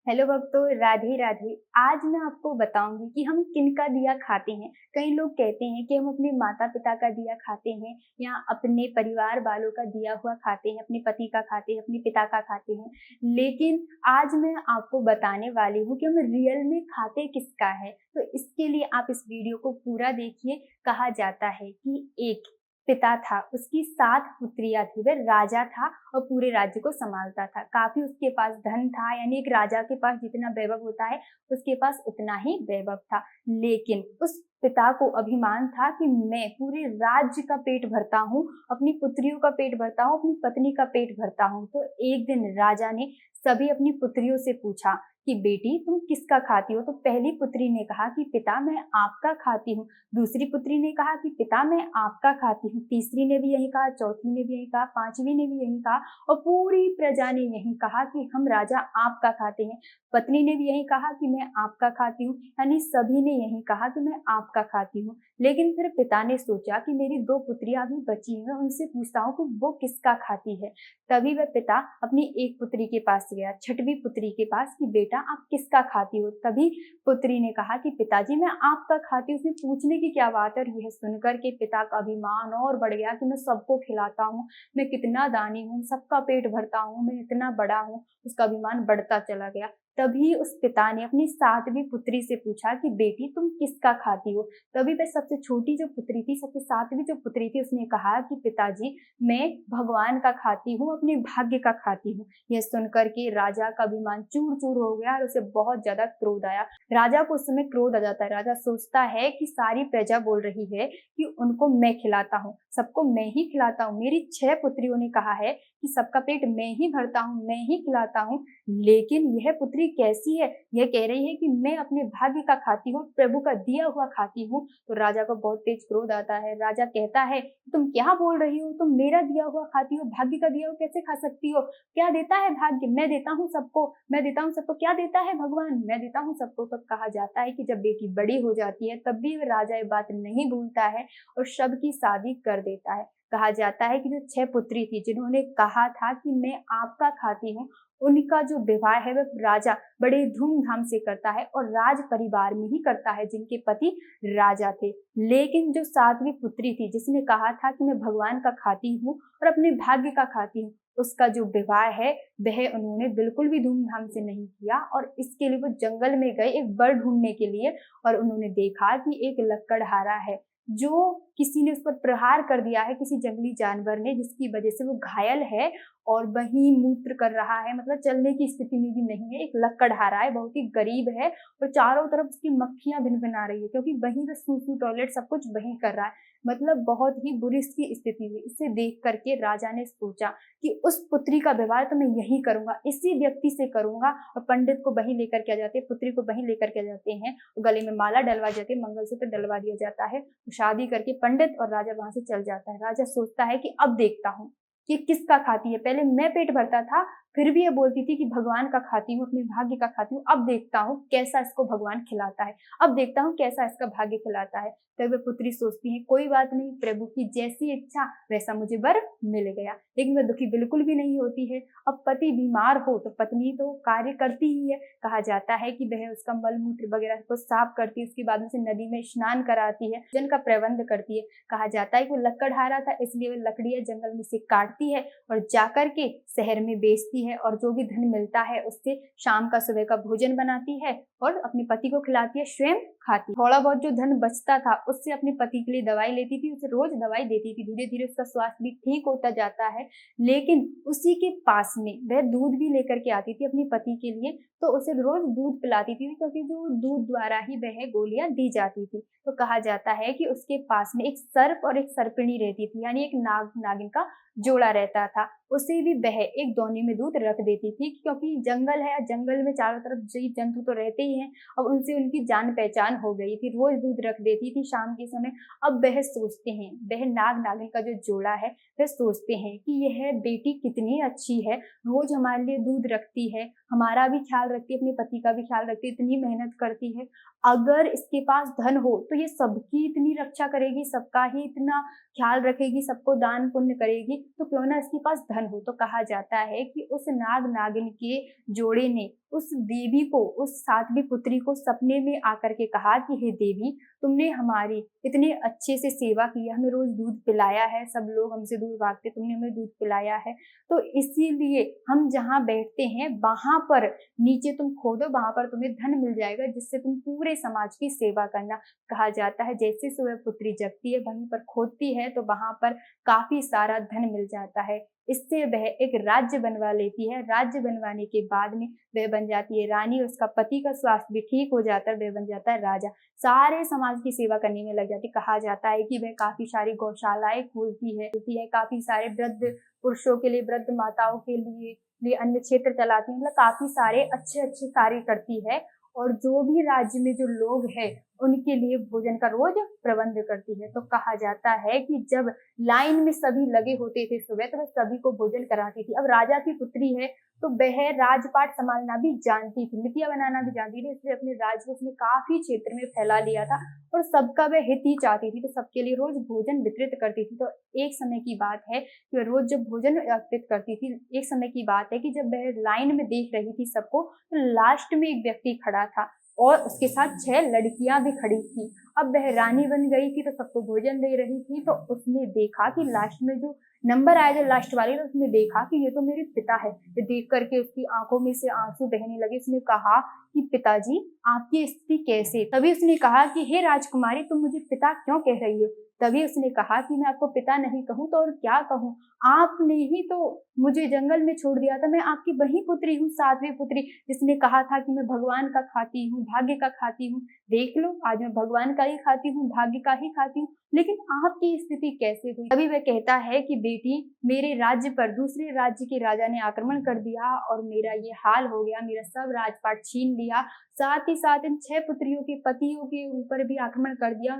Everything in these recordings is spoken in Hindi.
हेलो भक्तों, राधे राधे। आज मैं आपको बताऊंगी कि हम किनका दिया खाते हैं। कई लोग कहते हैं कि हम अपने माता पिता का दिया खाते हैं या अपने परिवार वालों का दिया हुआ खाते हैं, अपने पति का खाते हैं, अपने पिता का खाते हैं। लेकिन आज मैं आपको बताने वाली हूँ कि हम रियल में खाते किसका है। तो इसके लिए आप इस वीडियो को पूरा देखिए। कहा जाता है कि एक पिता था, उसकी 7 पुत्रियां थी, वह राजा था और पूरे राज्य को संभालता था। काफी उसके पास धन था, यानी एक राजा के पास जितना वैभव होता है उसके पास उतना ही वैभव था। लेकिन उस पिता को अभिमान था कि मैं पूरे राज्य का पेट भरता हूँ, अपनी पुत्रियों का पेट भरता हूँ, अपनी पत्नी का पेट भरता हूँ। तो एक दिन राजा ने सभी अपनी पुत्रियों से पूछा कि बेटी तुम किसका खाती हो। तो पहली पुत्री ने कहा कि पिता मैं आपका खाती हूँ। दूसरी पुत्री ने कहा कि पिता मैं आपका खाती हूँ। तीसरी ने भी यही कहा, चौथी ने भी यही कहा, पांचवी ने भी यही कहा और पूरी प्रजा ने यही कहा कि हम राजा आपका खाते हैं। पत्नी ने भी यही कहा कि मैं आपका खाती हूँ, यानी सभी ने यही कहा कि मैं आपका खाती हूँ। लेकिन फिर पिता ने सोचा कि मेरी 2 पुत्रियां अभी बची हैं, उनसे पूछता हूँ कि वो किसका खाती है। तभी वह पिता अपनी एक पुत्री के पास गया, छठवीं पुत्री के पास, कि बेटा आप किसका खाती हो। तभी पुत्री ने कहा कि पिताजी मैं आपका खाती हूँ। उसमें पूछने की क्या बात है। और यह सुनकर के पिता का अभिमान और बढ़ गया कि मैं सबको खिलाता हूँ, मैं कितना दानी हूँ, सबका पेट भरता हूँ, मैं इतना बड़ा हूँ। उसका अभिमान बढ़ता चला गया। तभी उस पिता ने अपनी 7वीं पुत्री से पूछा कि बेटी तुम किसका खाती हो। तभी वह सबसे छोटी जो पुत्री थी, सबसे 7वीं जो पुत्री थी, उसने कहा कि पिताजी मैं भगवान का खाती हूँ, अपने भाग्य का खाती हूँ। यह सुनकर के राजा का अभिमान चूर चूर हो गया और उसे बहुत ज्यादा क्रोध आया। राजा को उस समय क्रोध आ जाता है। राजा सोचता है कि सारी प्रजा बोल रही है कि उनको मैं खिलाता हूँ, सबको मैं ही खिलाता हूँ। मेरी 6 पुत्रियों ने कहा है कि सबका पेट मैं ही भरता हूँ, मैं ही खिलाता हूँ। लेकिन यह पुत्री कैसी है, यह कह रही है कि मैं अपने भाग्य का खाती हूँ, प्रभु का दिया हुआ खाती हूँ। तो राजा को बहुत तेज क्रोध आता है। राजा कहता है तुम क्या बोल रही हो, तुम मेरा दिया हुआ खाती हो, भाग्य का दिया हुआ कैसे खा सकती हो। क्या देता है भाग्य, मैं देता हूँ सबको, मैं देता हूँ सबको। क्या देता है भगवान, मैं देता हूँ सबको। तो कहा जाता है कि जब बेटी बड़ी हो जाती है तब भी राजा ये बात नहीं भूलता है और सबकी शादी कर देता है। कहा जाता है कि जो 6 पुत्री थी जिन्होंने कहा था कि मैं आपका खाती हूँ, उनका जो विवाह है वह राजा बड़े धूमधाम से करता है और राज परिवार में ही करता है, जिनके पति राजा थे। लेकिन जो 7वीं पुत्री थी जिसने कहा था कि मैं भगवान का खाती हूँ और अपने भाग्य का खाती हूँ, उसका जो विवाह है वह उन्होंने बिल्कुल भी धूमधाम से नहीं किया। और इसके लिए वो जंगल में गए एक वर ढूंढने के लिए और उन्होंने देखा कि एक लकड़हारा है जो किसी ने उस पर प्रहार कर दिया है, किसी जंगली जानवर ने, जिसकी वजह से वो घायल है और वही मूत्र कर रहा है, मतलब चलने की स्थिति में भी नहीं है। एक लकड़हारा है, बहुत ही गरीब है और चारों तरफ उसकी मक्खियां भिनभिना रही है क्योंकि वही वह सूसू टॉयलेट सब कुछ वही कर रहा है। मतलब बहुत ही बुरी इसकी स्थिति हुई। इसे देख करके राजा ने सोचा कि उस पुत्री का विवाह तो मैं यही करूंगा, इसी व्यक्ति से करूंगा। और पंडित को वहीं लेकर के आ जाते हैं, पुत्री को वहीं लेकर के आ जाते हैं, गले में माला डलवा जाती है, मंगलसूत्र डलवा दिया जाता है। शादी करके पंडित और राजा वहां से चल जाता है। राजा सोचता है कि अब देखता हूँ कि किसका खाती है। पहले मैं पेट भरता था, फिर भी ये बोलती थी कि भगवान का खाती हूँ, अपने भाग्य का खाती हूँ। अब देखता हूँ कैसा इसको भगवान खिलाता है, अब देखता हूँ कैसा इसका भाग्य खिलाता है। तब वह पुत्री सोचती है कोई बात नहीं, प्रभु की जैसी इच्छा वैसा मुझे वर मिल गया। लेकिन वह दुखी बिल्कुल भी नहीं होती है। अब पति बीमार हो तो पत्नी तो कार्य करती ही है। कहा जाता है कि वह उसका मल मूत्र वगैरह को साफ करती है, उसके बाद उसे नदी में स्नान कराती है, भोजन का प्रबंध करती है। कहा जाता है कि वो लकड़हारा था इसलिए वह लकड़ियां जंगल में से काटती है और जाकर के शहर में बेचती है और जो भी धन मिलता है उससे शाम का सुबह का भोजन बनाती है और अपने पति को खिलाती है, स्वयं खाती। थोड़ा बहुत जो धन बचता था उससे अपने पति के लिए दवाई लेती थी, उसे रोज दवाई देती थी। धीरे धीरे उसका स्वास्थ्य भी ठीक होता जाता है। लेकिन उसी के पास में वह दूध भी लेकर के आती थी अपने पति के लिए, तो उसे रोज दूध पिलाती थी क्योंकि जो दूध द्वारा ही वह गोलियां दी जाती थी। तो कहा जाता है कि उसके पास में एक सर्प और एक सर्पिणी रहती थी, यानी एक नाग नागिन का जोड़ा रहता था। उसे भी वह एक दोने में दूध रख देती थी क्योंकि जंगल है, जंगल में चारों तरफ जीव जंतु तो रहते ही हैं। अब उनसे उनकी जान पहचान हो गई थी, रोज दूध रख देती थी शाम के समय। अब वह सोचते हैं, वह नाग नागिन का जो जोड़ा है वह सोचते हैं कि यह बेटी कितनी अच्छी है, रोज हमारे लिए दूध रखती है, हमारा भी ख्याल रखती है, अपने पति का भी ख्याल रखती है, इतनी मेहनत करती है। अगर इसके पास धन हो तो ये सबकी इतनी रक्षा करेगी, सबका ही इतना ख्याल रखेगी, सबको दान पुण्य करेगी। तो क्यों ना इसके पास धन हो। तो कहा जाता है कि उस नाग नागिन के जोड़े ने उस देवी को, उस सातवीं पुत्री को सपने में आकर के कहा कि हे देवी, तुमने हमारी इतने अच्छे से सेवा की है, हमें रोज दूध पिलाया है, सब लोग हमसे दूर भागते, तुमने हमें दूध पिलाया है, तो इसीलिए हम जहाँ बैठते हैं वहां पर नीचे तुम खोदो, वहां पर तुम्हें धन मिल जाएगा, जिससे तुम पूरे समाज की सेवा करना। कहा जाता है जैसे सुबह पुत्री जगती है, वहीं पर खोदती है तो वहां पर काफी सारा धन मिल जाता है। इससे वह एक राज्य बनवा लेती है। राज्य बनवाने के बाद में वह बन जाती है रानी, उसका पति का स्वास्थ्य भी ठीक हो जाता है, वह बन जाता है राजा। सारे समाज की सेवा करने में लग जाती है। कहा जाता है कि वह काफी सारी गौशालाएं खोलती है, काफी सारे वृद्ध पुरुषों के लिए, वृद्ध माताओं के लिए अन्य क्षेत्र चलाती है, मतलब काफी सारे अच्छे अच्छे कार्य करती है। और जो भी राज्य में जो लोग हैं उनके लिए भोजन का रोज प्रबंध करती है। तो कहा जाता है कि जब लाइन में सभी लगे होते थे सुबह, तो वह सभी को भोजन कराती थी। अब राजा की पुत्री है तो वह राजपाट संभालना भी जानती थी, मितिया बनाना भी जानती थी, इसलिए अपने राज्य को उसने काफी क्षेत्र में फैला लिया था और सबका वह हित ही चाहती थी, तो सबके लिए रोज भोजन वितरित करती थी। तो एक समय की बात है कि वह रोज जब भोजन वितरित करती थी, एक समय की बात है कि जब वह लाइन में देख रही थी सबको, तो लास्ट में एक व्यक्ति खड़ा था और उसके साथ 6 लड़कियां भी खड़ी थी। अब वह रानी बन गई थी तो सबको भोजन दे रही थी, तो उसने देखा कि लास्ट में जो नंबर आया, जो लास्ट वाली, तो उसने देखा कि ये तो मेरे पिता है। तो देख करके उसकी आंखों में से आंसू बहने लगे। उसने कहा कि पिताजी, आपकी स्थिति कैसे? तभी उसने कहा कि हे राजकुमारी, तुम मुझे पिता क्यों कह रही हो? तभी उसने कहा कि मैं आपको पिता नहीं कहूं तो और क्या कहूं, आपने ही तो मुझे जंगल में छोड़ दिया था, मैं आपकी वही पुत्री हूँ, सातवीं पुत्री, जिसने कहा था कि मैं भगवान का खाती हूँ, भाग्य का खाती हूँ। देख लो, आज मैं भगवान का ही खाती हूँ, भाग्य का ही खाती हूँ, लेकिन आपकी स्थिति कैसे हुई? अभी वह कहता है कि बेटी, मेरे राज्य पर दूसरे राज्य के राजा ने आक्रमण कर दिया और मेरा ये हाल हो गया, मेरा सब राजपाट छीन लिया, साथ ही साथ इन 6 पुत्रियों के पतियों के ऊपर भी आक्रमण कर दिया,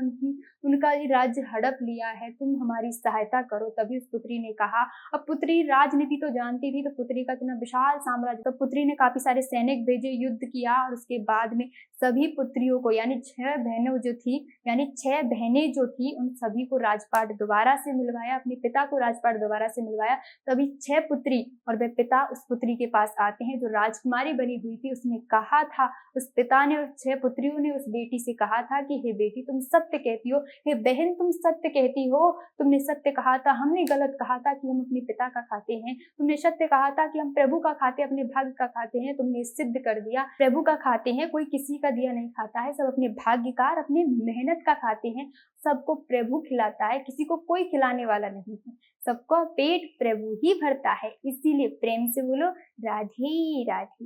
उनका ये राज्य हड़प लिया है, तुम हमारी सहायता करो। तभी उस पुत्री ने कहा, अब पुत्री राजनीति तो जानती थी, तो पुत्री का इतना विशाल साम्राज्य, तो पुत्री ने काफी सारे सैनिक भेजे, युद्ध किया और उसके बाद में सभी पुत्रियों को, यानी 6 बहनों जो थी, यानी 6 बहनें जो थी, उन सभी को राजपाट दोबारा से मिलवाया, अपने पिता को राजपाट दोबारा से मिलवाया। तभी 6 पुत्री और वे पिता उस पुत्री के पास आते हैं जो राजकुमारी बनी हुई थी। उसने कहा था, उस पिता ने और 6 पुत्रियों ने उस बेटी से कहा था कि हे बेटी, तुम सत्य कहती हो, हे बहन तुम सत्य कहती हो, तुमने सत्य कहा था, हमने गलत कहा था कि हम अपने पिता का खाते हैं, तुमने सत्य कहा था कि हम प्रभु का खाते, अपने भाग्य का खाते हैं, तुमने सिद्ध कर दिया, प्रभु का खाते हैं, कोई किसी का दिया नहीं खाता है, सब अपने भाग्य का और अपनी मेहनत का खाते हैं, सबको प्रभु खिलाता है, किसी को कोई खिलाने वाला नहीं है, सबका पेट प्रभु ही भरता है। इसीलिए प्रेम से बोलो राधे राधे।